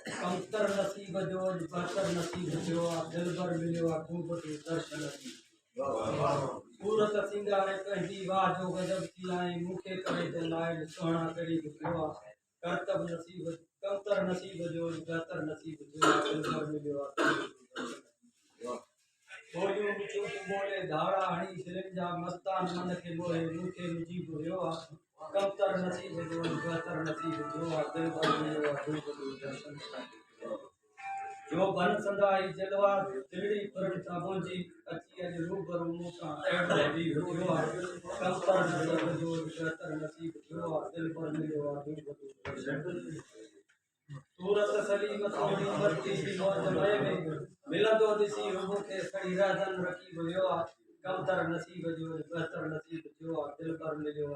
कमतर नसीब जो बहतर नसीब जो दिल भर मिलो खूब दर्शन की सूरत सिंगारे कहती वाह जो गजब की लाए मुखे करे ते लाए सोहना करी दुआ करतब नसीब कमतर नसीब जो बहतर नसीब जो दिल भर मिलो बोलियो मुझे बोले धारा हणी सिरंजा मस्तान मन के मोहे मुखे मुजीब हुयो कमतर नसीब जो बहतर नसीब जो दिल भर मिलो खूब दर्शन जो बन संदाई जलवा तिड़ी पर साबोजी अच्छी अज रूबरू मुसा एड़ भी जो कमतर नसीब जो बहतर नसीब जो दिल भर मिलो सूरत सलीम थोड़ी मर्जी की मौज में मिला दो दिसी रूबो के सड़ी राजन रखी हुयो कमतर नसीब जो बहतर नसीब जो दिल भर मिलो